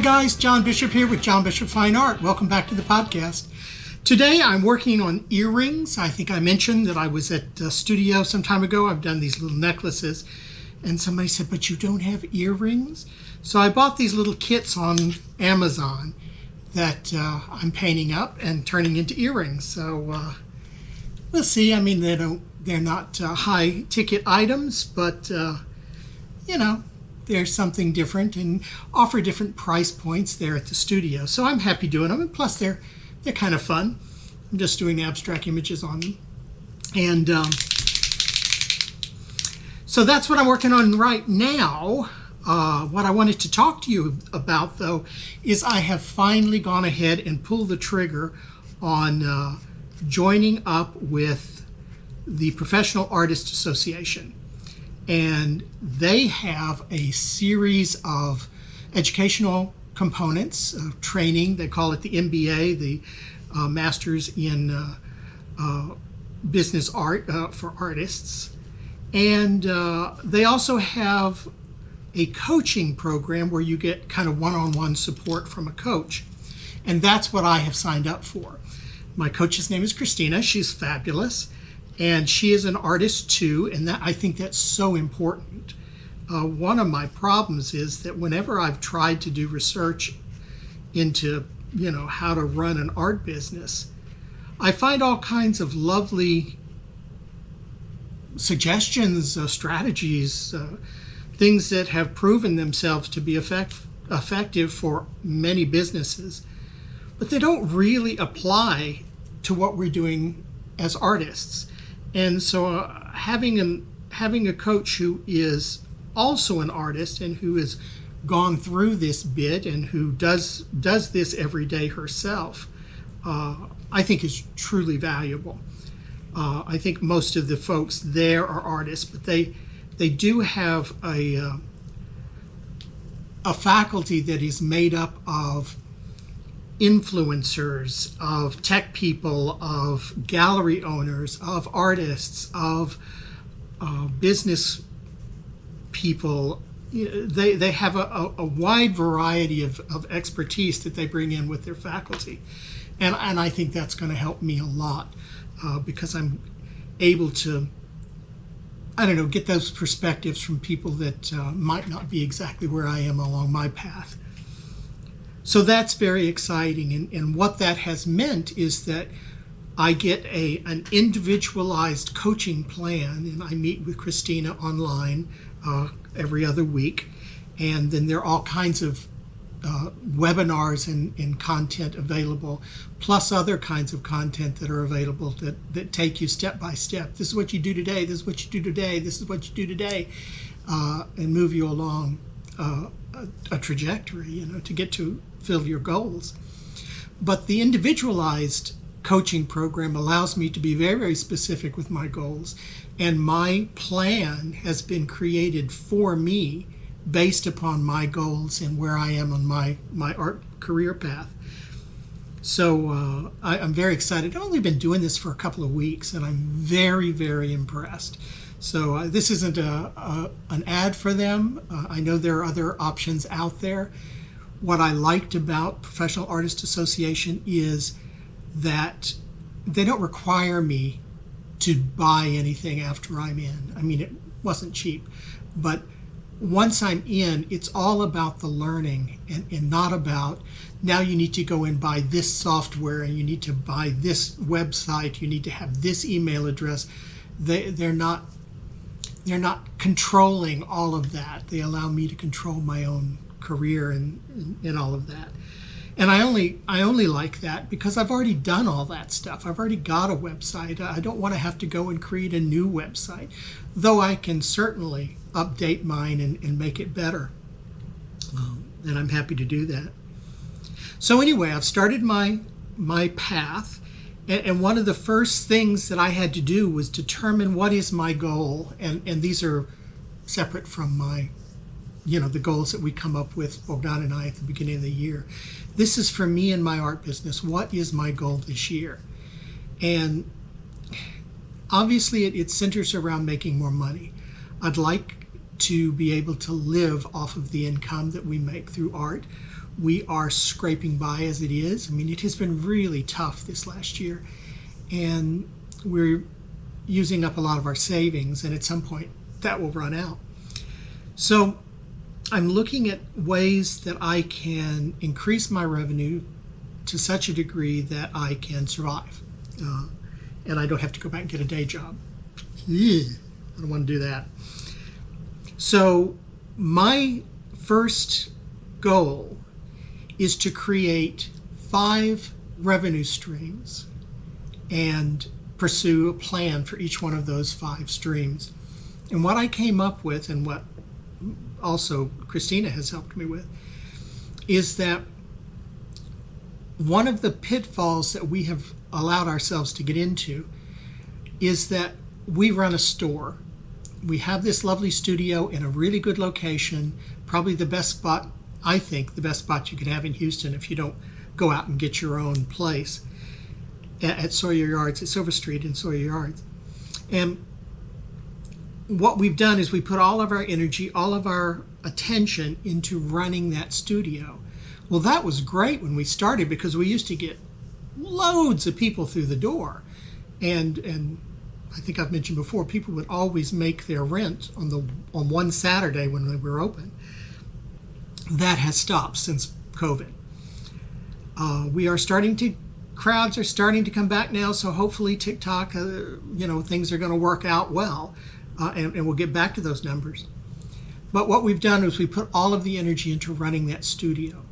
guys, John Bishop here with John Bishop Fine Art. Welcome back to the podcast. Today I'm working on earrings. I think I mentioned that I was at the studio some time ago. I've done these little necklaces, and somebody said, but you don't have earrings? So I bought these little kits on Amazon that I'm painting up and turning into earrings. So we'll see. I mean, they're not high ticket items, but there's something different and offer different price points there at the studio. So I'm happy doing them, and plus they're kind of fun. I'm just doing abstract images on them. And so that's what I'm working on right now. What I wanted to talk to you about, though, is I have finally gone ahead and pulled the trigger on joining up with the Professional Artists Association. And they have a series of educational components of training. They call it the MBA, the Masters in Business Art for Artists. And they also have a coaching program where you get kind of one-on-one support from a coach. And that's what I have signed up for. My coach's name is Cristina. She's fabulous. And she is an artist too, and I think that's so important. One of my problems is that whenever I've tried to do research into, how to run an art business, I find all kinds of lovely suggestions, strategies, things that have proven themselves to be effective for many businesses, but they don't really apply to what we're doing as artists. And so having a coach who is also an artist and who has gone through this bit and who does this every day herself, I think is truly valuable. I think most of the folks there are artists, but they do have a faculty that is made up of influencers, of tech people, of gallery owners, of artists, of business people. They have a wide variety of expertise that they bring in with their faculty. And I think that's going to help me a lot because I'm able to, get those perspectives from people that might not be exactly where I am along my path. So that's very exciting, and what that has meant is that I get an individualized coaching plan, and I meet with Cristina online every other week, and then there are all kinds of webinars and content available, plus other kinds of content that are available that take you step by step. This is what you do today, this is what you do today, this is what you do today, and move you along a trajectory, to get to fill your goals. But the individualized coaching program allows me to be very, very specific with my goals, and my plan has been created for me based upon my goals and where I am on my art career path. So I'm very excited. I've only been doing this for a couple of weeks, and I'm very, very impressed. So this isn't an ad for them. I know there are other options out there. What I liked about Professional Artists Association is that they don't require me to buy anything after I'm in. I mean, it wasn't cheap, but once I'm in, it's all about the learning and not about now you need to go and buy this software and you need to buy this website, you need to have this email address. They're not controlling all of that. They allow me to control my own career and all of that. And I only like that because I've already done all that stuff. I've already got a website. I don't want to have to go and create a new website, though I can certainly update mine and make it better. And I'm happy to do that. So anyway, I've started my path, and one of the first things that I had to do was determine what is my goal, and these are separate from my the goals that we come up with, Bogdan and I, at the beginning of the year. This is for me and my art business. What is my goal this year? And obviously it centers around making more money. I'd like to be able to live off of the income that we make through art. We are scraping by as it is. I mean, it has been really tough this last year, and we're using up a lot of our savings, and at some point that will run out. So I'm looking at ways that I can increase my revenue to such a degree that I can survive, and I don't have to go back and get a day job. I don't want to do that. So my first goal is to create 5 revenue streams and pursue a plan for each one of those 5 streams. And what I came up with, and what also Cristina has helped me with, is that one of the pitfalls that we have allowed ourselves to get into is that we run a store. We have this lovely studio in a really good location, probably the best spot, I think, the best spot you could have in Houston if you don't go out and get your own place, at Sawyer Yards, at Silver Street in Sawyer Yards. And what we've done is we put all of our energy, all of our attention into running that studio. Well, that was great when we started because we used to get loads of people through the door. And I think I've mentioned before, people would always make their rent on one Saturday when we were open. That has stopped since COVID. Crowds are starting to come back now, so hopefully TikTok, things are going to work out well, and we'll get back to those numbers. But what we've done is we put all of the energy into running that studio.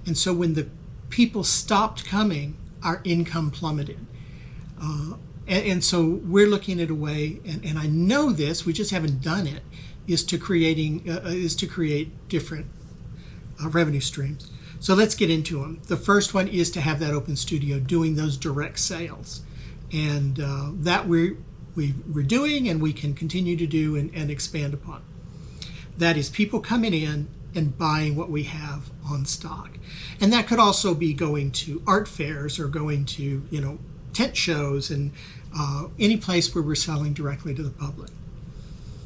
And so when the people stopped coming, our income plummeted. And so we're looking at a way, and I know this, we just haven't done it, is to create different revenue streams. So let's get into them. The first one is to have that open studio doing those direct sales. And that we're doing, and we can continue to do and expand upon. That is people coming in and buying what we have on stock. And that could also be going to art fairs or going to, tent shows and any place where we're selling directly to the public.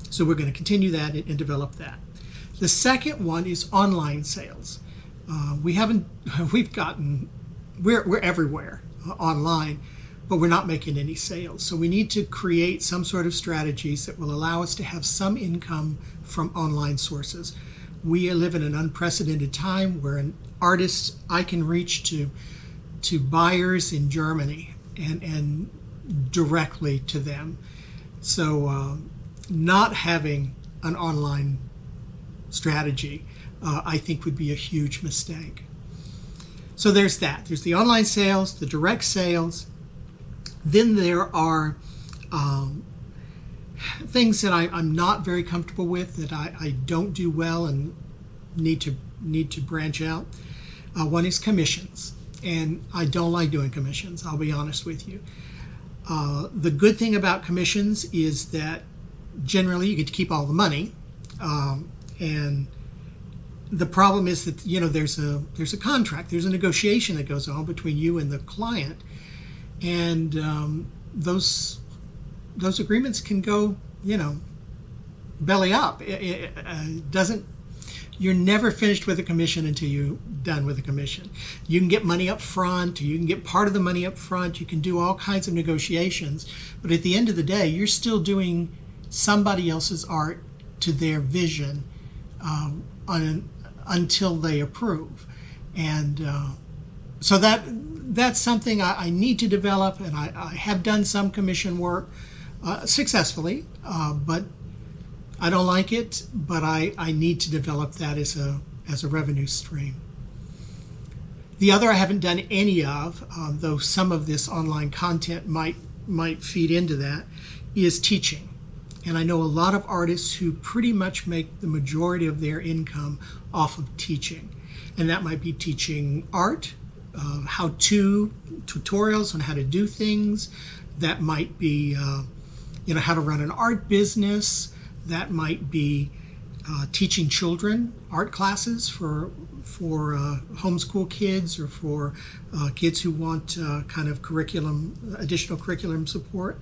So we're going to continue that and develop that. The second one is online sales. We're everywhere online, but we're not making any sales. So we need to create some sort of strategies that will allow us to have some income from online sources. We live in an unprecedented time where an artist, I can reach to buyers in Germany and directly to them. So not having an online strategy, I think would be a huge mistake. So there's that. There's the online sales, the direct sales. Then there are things that I'm not very comfortable with, that I don't do well and need to branch out. One is commissions, and I don't like doing commissions, I'll be honest with you. The good thing about commissions is that generally you get to keep all the money, and the problem is that there's a contract, there's a negotiation that goes on between you and the client, and those agreements can go belly up. It doesn't. You're never finished with a commission until you're done with a commission. You can get money up front, or you can get part of the money up front. You can do all kinds of negotiations, but at the end of the day, you're still doing somebody else's art to their vision until they approve. And so that's something I need to develop, and I have done some commission work successfully, but I don't like it, but I need to develop that as a revenue stream. The other I haven't done any of, though some of this online content might feed into that, is teaching. And I know a lot of artists who pretty much make the majority of their income off of teaching. And that might be teaching art, how-to tutorials on how to do things. That might be how to run an art business. That might be teaching children art classes for homeschool kids, or for kids who want kind of additional curriculum support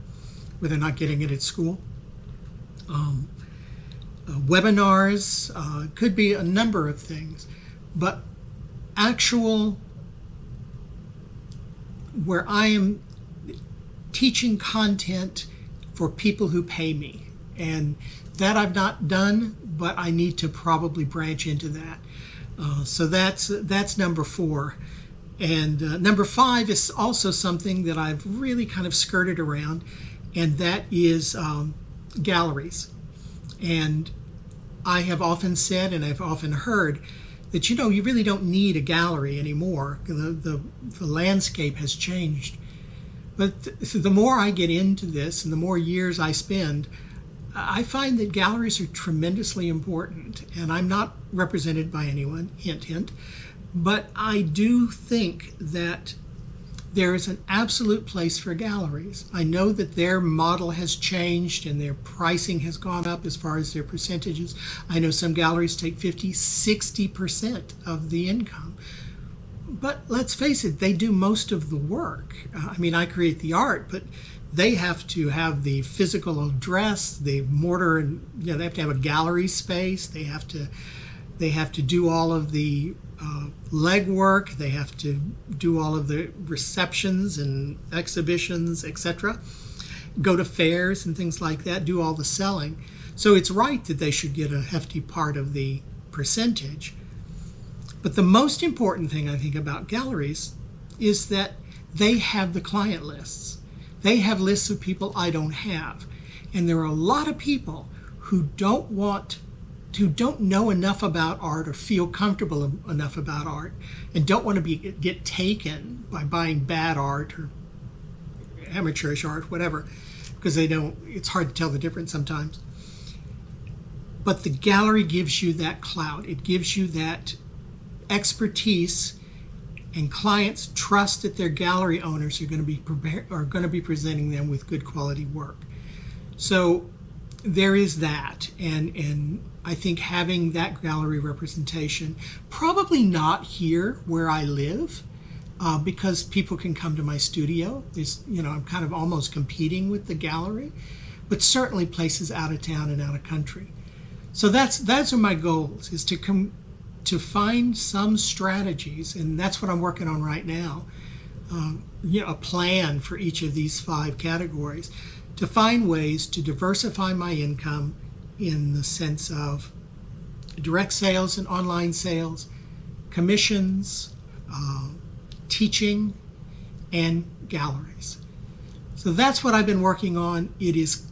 where they're not getting it at school. Webinars, could be a number of things, but actual, where I am teaching content for people who pay me. And that I've not done, but I need to probably branch into that. So that's number 4. And number 5 is also something that I've really kind of skirted around, and that is galleries. And I have often said, and I've often heard, that you really don't need a gallery anymore. The landscape has changed. But the more I get into this and the more years I spend, I find that galleries are tremendously important. And I'm not represented by anyone, hint, hint. But I do think that there is an absolute place for galleries. I know that their model has changed and their pricing has gone up as far as their percentages. I know some galleries take 50, 60% of the income. But let's face it, they do most of the work. I mean, I create the art, but they have to have the physical address, the mortar, and they have to have a gallery space. They have to do all of the legwork. They have to do all of the receptions and exhibitions, etc. Go to fairs and things like that, do all the selling. So it's right that they should get a hefty part of the percentage. But the most important thing I think about galleries is that they have the client lists. They have lists of people I don't have. And there are a lot of people who don't know enough about art or feel comfortable enough about art and don't want to get taken by buying bad art or amateurish art, whatever, because it's hard to tell the difference sometimes. But the gallery gives you that clout. It gives you that expertise, and clients trust that their gallery owners are going to be presenting them with good quality work. So there is that, and I think having that gallery representation, probably not here where I live, because people can come to my studio. I'm kind of almost competing with the gallery, but certainly places out of town and out of country. So those are my goals, is to find some strategies, and that's what I'm working on right now, a plan for each of these 5 categories, to find ways to diversify my income in the sense of direct sales and online sales, commissions, teaching, and galleries. So that's what I've been working on. It is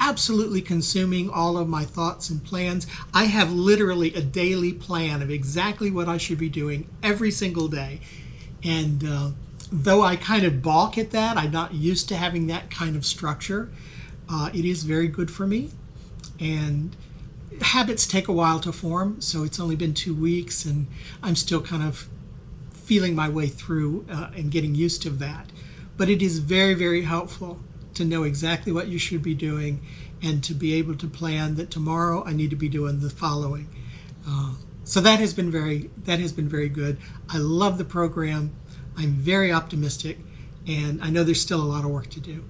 absolutely consuming all of my thoughts and plans. I have literally a daily plan of exactly what I should be doing every single day. And though I kind of balk at that, I'm not used to having that kind of structure, it is very good for me. And habits take a while to form, so it's only been 2 weeks and I'm still kind of feeling my way through and getting used to that. But it is very, very helpful to know exactly what you should be doing and to be able to plan that tomorrow I need to be doing the following. So that has been very good. I love the program. I'm very optimistic, and I know there's still a lot of work to do.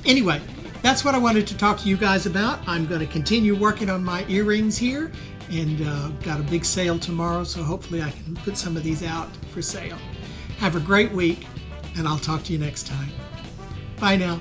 Anyway, that's what I wanted to talk to you guys about. I'm going to continue working on my earrings here, and got a big sale tomorrow, so hopefully I can put some of these out for sale. Have a great week, and I'll talk to you next time. Bye now.